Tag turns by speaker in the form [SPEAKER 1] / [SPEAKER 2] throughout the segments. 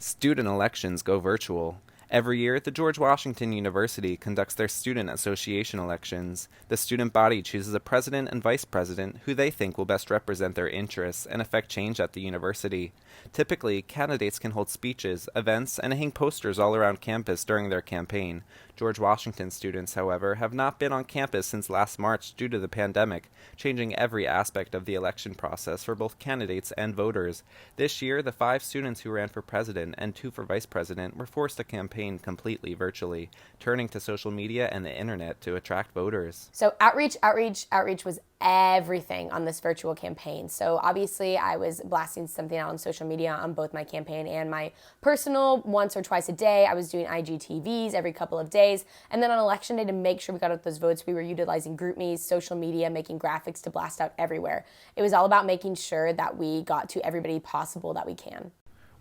[SPEAKER 1] Student elections go virtual. Every year, the George Washington University conducts their student association elections. The student body chooses a president and vice president who they think will best represent their interests and affect change at the university. Typically, candidates can hold speeches, events, and hang posters all around campus during their campaign. George Washington students, however, have not been on campus since last March due to the pandemic, changing every aspect of the election process for both candidates and voters. This year, the 5 students who ran for president and 2 for vice president were forced to campaign completely virtually, turning to social media and the internet to attract voters.
[SPEAKER 2] So outreach was everything on this virtual campaign. So obviously I was blasting something out on social media on both my campaign and my personal once or twice a day. I was doing IGTVs every couple of days. And then on election day, to make sure we got out those votes, we were utilizing GroupMe's, social media, making graphics to blast out everywhere. It was all about making sure that we got to everybody possible that we can.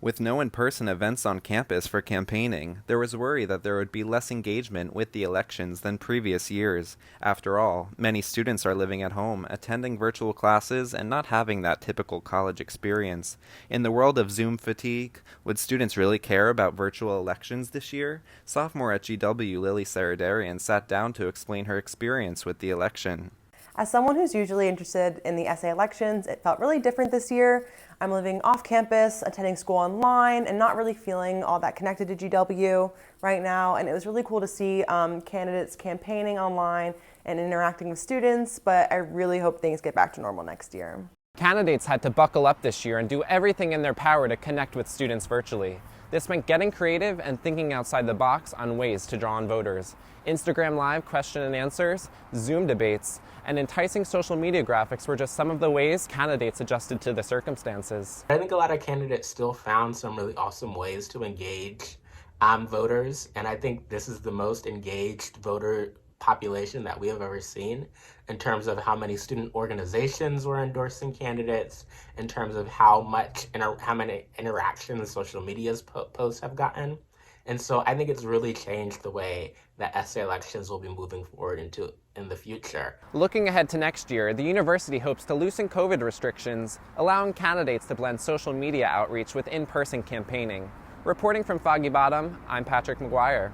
[SPEAKER 1] With no in-person events on campus for campaigning, there was worry that there would be less engagement with the elections than previous years. After all, many students are living at home, attending virtual classes, and not having that typical college experience. In the world of Zoom fatigue, would students really care about virtual elections this year? Sophomore at GW Lily Saradarian sat down to explain her experience with the election.
[SPEAKER 3] As someone who's usually interested in the SA elections, it felt really different this year. I'm living off campus, attending school online, and not really feeling all that connected to GW right now. And it was really cool to see candidates campaigning online and interacting with students, but I really hope things get back to normal next year.
[SPEAKER 4] Candidates had to buckle up this year and do everything in their power to connect with students virtually. This meant getting creative and thinking outside the box on ways to draw on voters. Instagram Live question and answers, Zoom debates, and enticing social media graphics were just some of the ways candidates adjusted to the circumstances.
[SPEAKER 5] I think a lot of candidates still found some really awesome ways to engage voters, and I think this is the most engaged voter population that we have ever seen in terms of how many student organizations were endorsing candidates, in terms of how many interactions social media's posts have gotten. And so I think it's really changed the way that SA elections will be moving forward in the future.
[SPEAKER 4] Looking ahead to next year, the university hopes to loosen COVID restrictions, allowing candidates to blend social media outreach with in-person campaigning. Reporting from Foggy Bottom, I'm Patrick McGuire.